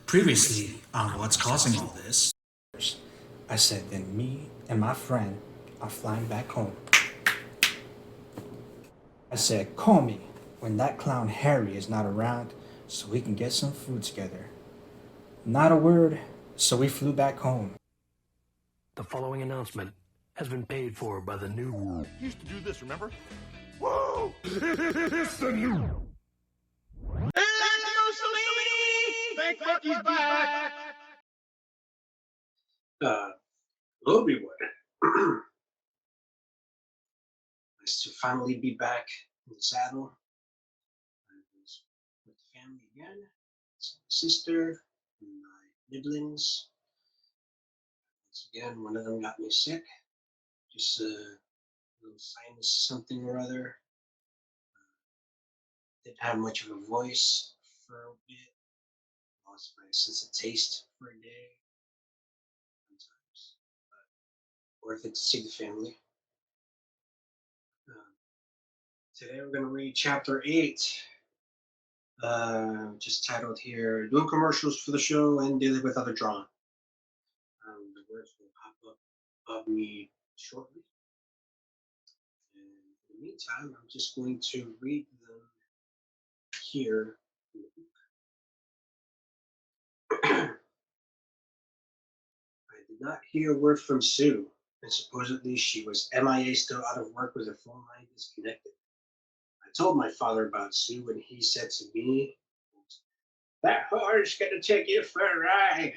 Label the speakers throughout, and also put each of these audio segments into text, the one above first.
Speaker 1: Previously on what's causing all this.
Speaker 2: I said, then me and my friend are flying back home. I said, call me when that clown Harry is not around so we can get some food together. Not a word, so we flew back home.
Speaker 3: The following announcement has been paid for by the new.
Speaker 4: Used to do this, remember? Whoa! It's the new. Hey, Mussolini! Thank fuck he's back!
Speaker 5: Hello, everyone. Nice to finally be back in the saddle. I was with the family again. It's my sister and my nibblings. Once again, one of them got me sick. Just a little sinus something or other. Didn't have much of a voice for a bit. Lost my sense of taste for a day. Sometimes, but worth it to see the family. Today we're going to read chapter 8. Just titled here, doing commercials for the show and dealing with other drama. The words will pop up above me shortly. And in the meantime, I'm just going to read them here in the book. I did not hear a word from Sue, and supposedly she was MIA, still out of work with her phone line disconnected. I told my father about Sue, and he said to me, "That whore's gonna take you for a ride.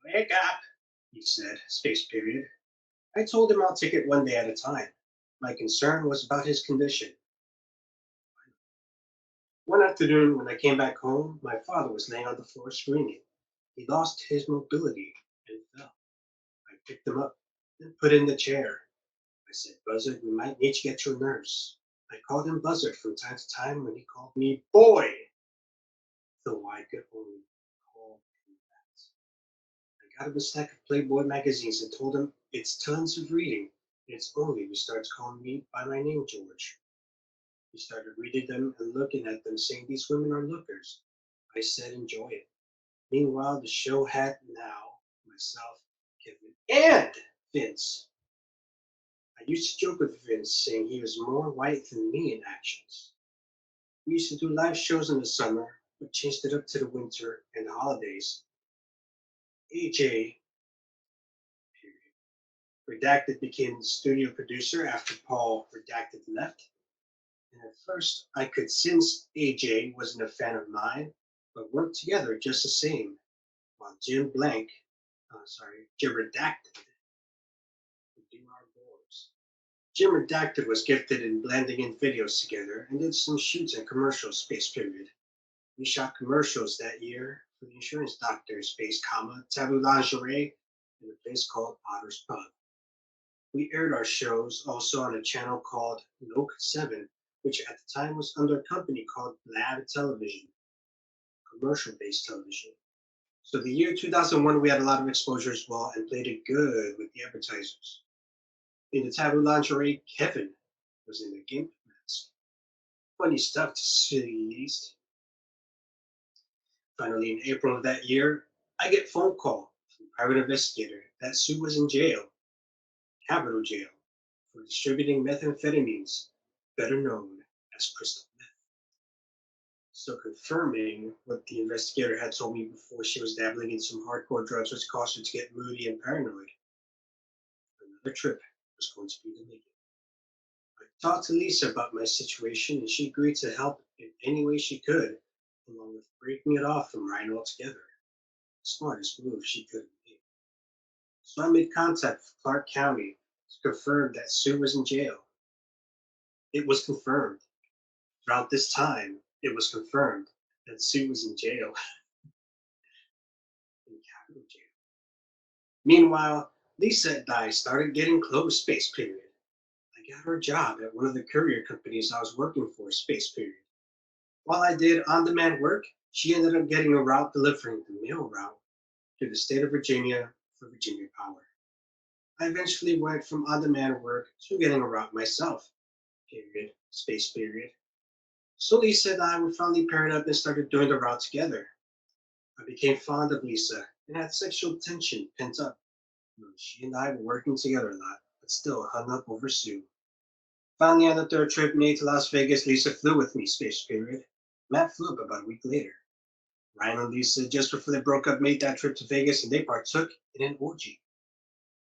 Speaker 5: Wake up," he said, space period. I told him I'll take it one day at a time. My concern was about his condition. One afternoon, when I came back home, my father was laying on the floor screaming. He lost his mobility and fell. I picked him up and put in the chair. I said, "Buzzard, we might need to get you a nurse." I called him Buzzard from time to time when he called me boy, though I could only call him that. I got him a stack of Playboy magazines and told him it's tons of reading. It's only if he starts calling me by my name, George. He started reading them and looking at them, saying these women are lookers. I said, enjoy it. Meanwhile, the show had now myself, Kevin, and Vince. I used to joke with Vince, saying he was more white than me in actions. We used to do live shows in the summer, but changed it up to the winter and the holidays. AJ Redacted became the studio producer after Paul Redacted left. And at first, I could sense AJ wasn't a fan of mine, but worked together just the same. While Jim Redacted would do our boards. Jim Redacted was gifted in blending in videos together and did some shoots and commercials, space period. We shot commercials that year for the insurance doctor, space comma, Taboo Lingerie, in a place called Otter's Pub. We aired our shows also on a channel called Loc 7, which at the time was under a company called Blab Television, commercial-based television. So the year 2001, we had a lot of exposure as well and played it good with the advertisers. In the Taboo Lingerie, Kevin was in the gimp mask. Funny stuff to say the least. Finally, in April of that year, I get a phone call from a private investigator that Sue was in jail, capital jail, for distributing methamphetamines, better known as crystal meth. So confirming what the investigator had told me before, she was dabbling in some hardcore drugs, which caused her to get moody and paranoid. Another trip was going to be the making. I talked to Lisa about my situation, and she agreed to help in any way she could, along with breaking it off from Ryan altogether. Smartest move she could have made. So I made contact with Clark County to confirm that Sue was in jail. It was confirmed. Throughout this time, it was confirmed that Sue was in jail, in capital jail. Meanwhile, Lisa and I started getting close, space period. I got her a job at one of the courier companies I was working for, space period. While I did on-demand work, she ended up getting a route delivering the mail route to the state of Virginia for Virginia Power. I eventually went from on-demand work to getting a route myself, period, space period. So Lisa and I were finally paired up and started doing the route together. I became fond of Lisa and had sexual tension pent up. She and I were working together a lot, but still hung up over Sue. Finally, on the third trip made to Las Vegas, Lisa flew with me, space period. Matt flew up about a week later. Ryan and Lisa, just before they broke up, made that trip to Vegas and they partook in an orgy.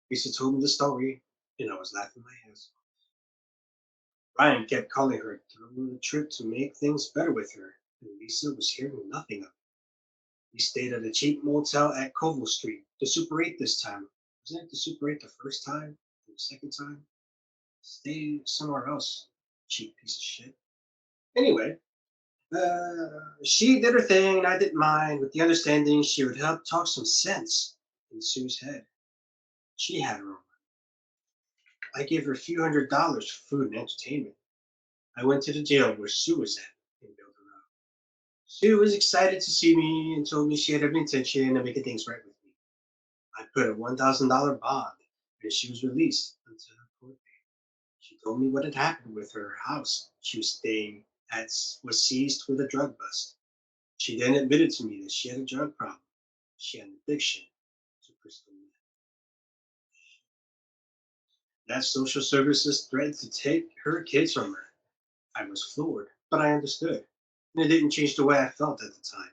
Speaker 5: Lisa told me the story, and I was laughing my ass off. Ryan kept calling her through the trip to make things better with her, and Lisa was hearing nothing of it. We stayed at a cheap motel at Koval Street, the Super 8 this time. Wasn't it the Super 8 the first time? And the second time? Stay somewhere else, cheap piece of shit. Anyway, she did her thing and I did mine with the understanding she would help talk some sense in Sue's head. She had her own. I gave her a few $100s for food and entertainment. I went to the jail where Sue was at and bailed her out. Sue was excited to see me and told me she had every intention of making things right with me. I put a $1,000 bond and she was released until her court date. She told me what had happened with her house she was staying at was seized with a drug bust. She then admitted to me that she had a drug problem. She had an addiction to crystal meth. That social services threatened to take her kids from her. I was floored, but I understood. And it didn't change the way I felt at the time.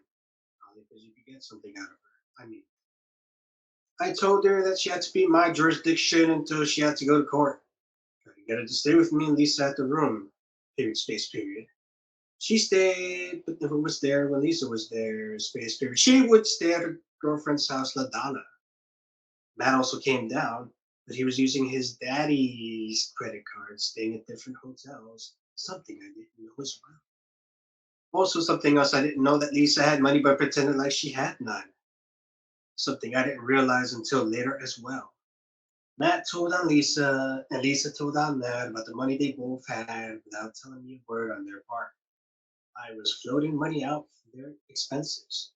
Speaker 5: Probably because you could get something out of her. I told her that she had to be in my jurisdiction until she had to go to court. I could get her to stay with me and Lisa at the room. Period, space, period. She stayed, but never was there when Lisa was there, space, period. She would stay at her girlfriend's house, La Donna. Matt also came down, but he was using his daddy's credit card, staying at different hotels. Something I didn't know as well. Also, something else I didn't know that Lisa had money but pretended like she had none. Something I didn't realize until later as well. Matt told on Lisa, and Lisa told on Matt about the money they both had without telling me a word on their part. I was floating money out for their expenses.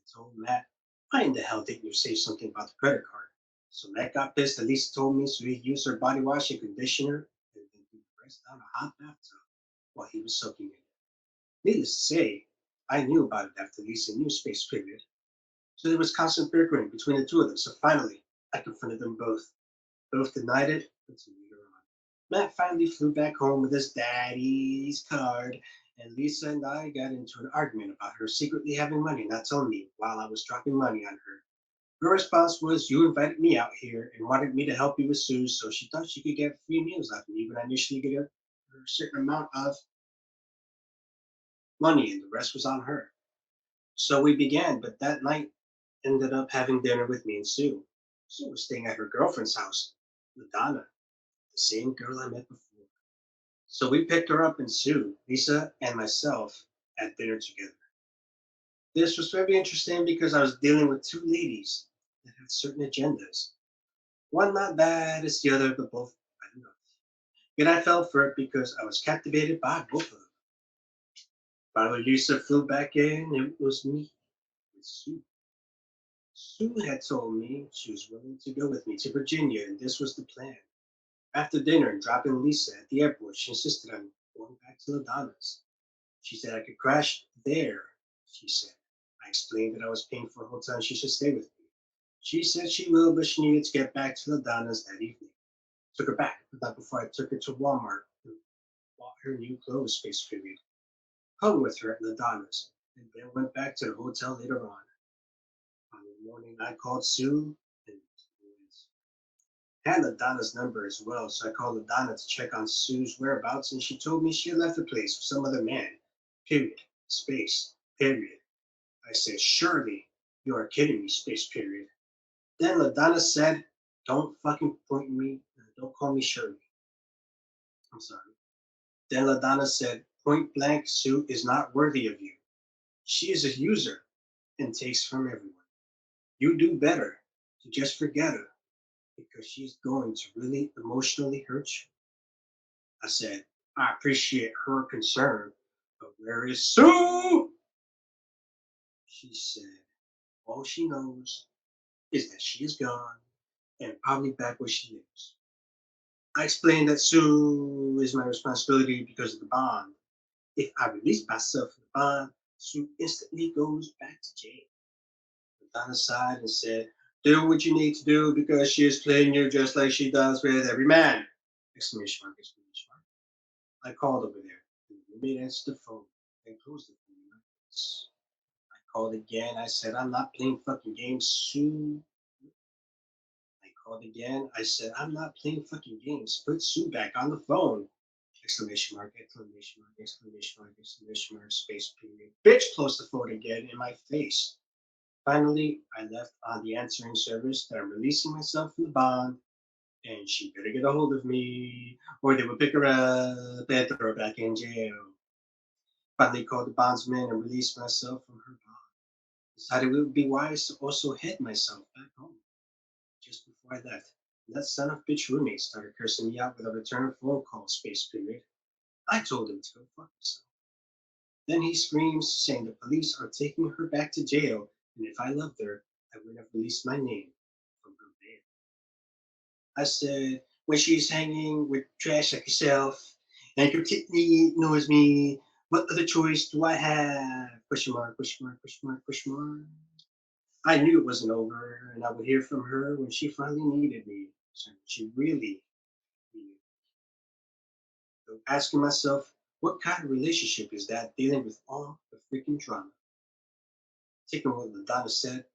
Speaker 5: I told Matt, why in the hell didn't you say something about the credit card? So Matt got pissed that Lisa told me, so he used her body wash and conditioner and then threw the rest down a hot bathtub while he was soaking in it. Needless to say, I knew about it after Lisa knew space period. So there was constant bickering between the two of them. So finally, I confronted them both. Both denied it until later on. Matt finally flew back home with his daddy's card, and Lisa and I got into an argument about her secretly having money, not telling me while I was dropping money on her. Her response was, you invited me out here and wanted me to help you with Sue, so she thought she could get free meals out of me when I initially get a certain amount of money, and the rest was on her. So we began, but that night ended up having dinner with me and Sue. Sue was staying at her girlfriend's house, Madonna, the same girl I met before. So we picked her up and Sue, Lisa, and myself at dinner together. This was very interesting because I was dealing with two ladies that had certain agendas. One not bad as the other, but both bad enough. Yet I fell for it because I was captivated by both of them. Finally, Lisa flew back in. It was me with Sue. Sue had told me she was willing to go with me to Virginia, and this was the plan. After dinner and dropping Lisa at the airport, she insisted on going back to Ladonna's. She said I could crash there, she said. I explained that I was paying for a hotel and she should stay with me. She said she will, but she needed to get back to Ladonna's that evening. Took her back, but not before I took her to Walmart and bought her new clothes, space period. Hung with her at Ladonna's, and then went back to the hotel later on. On the morning, I called Sue and had Ladonna's number as well, so I called Ladonna to check on Sue's whereabouts, and she told me she had left the place for some other man. Period. Space. Period. I said, surely you are kidding me, space period. Then Ladonna said, don't fucking point me, don't call me Shirley. I'm sorry. Then Ladonna said, point blank, Sue is not worthy of you. She is a user and takes from everyone. You do better to just forget her because she's going to really emotionally hurt you. I said, I appreciate her concern, but where is Sue? She said, all she knows is that she is gone and probably back where she lives. I explained that Sue is my responsibility because of the bond. If I release myself from the bond, Sue instantly goes back to jail. Madonna sighed and said, "Do what you need to do because she is playing you just like she does with every man!" Exclamation mark, exclamation mark. I called over there. The roommate answered the phone and closed the phone in my face. I called again. I said, "I'm not playing fucking games, Sue." I called again. I said, "I'm not playing fucking games. Put Sue back on the phone." Exclamation mark, exclamation mark, exclamation mark, exclamation mark, space period. Bitch closed the phone again in my face. Finally, I left on the answering service that I'm releasing myself from the bond, and she better get a hold of me, or they will pick her up and throw her back in jail. Finally called the bondsman and released myself from her bond. Decided it would be wise to also head myself back home. Just before I left, that son of bitch roommate started cursing me out with a return phone call, space period. I told him to go fuck himself. Then he screams, saying the police are taking her back to jail, and if I loved her, I would have released my name from her bed. I said, when she's hanging with trash like yourself, and completely ignores me, what other choice do I have? Question mark, question mark, question mark, question mark. I knew it wasn't over, and I would hear from her when she finally needed me. So she really needed me. So asking myself, what kind of relationship is that dealing with all the freaking drama? Taking what Madonna said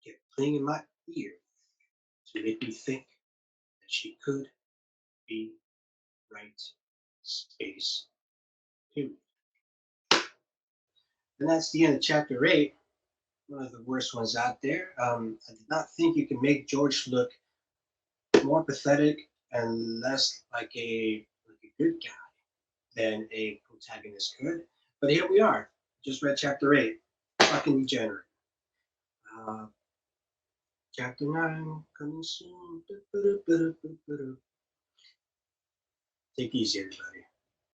Speaker 5: kept playing in my ear to make me think that she could be right. Space. Period. And that's the end of chapter 8. One of the worst ones out there. I did not think you can make George look more pathetic and less like a good guy than a protagonist could. But here we are. Just read chapter 8. Fucking degenerate. Uh, chapter 9 coming soon. Take it easy, everybody.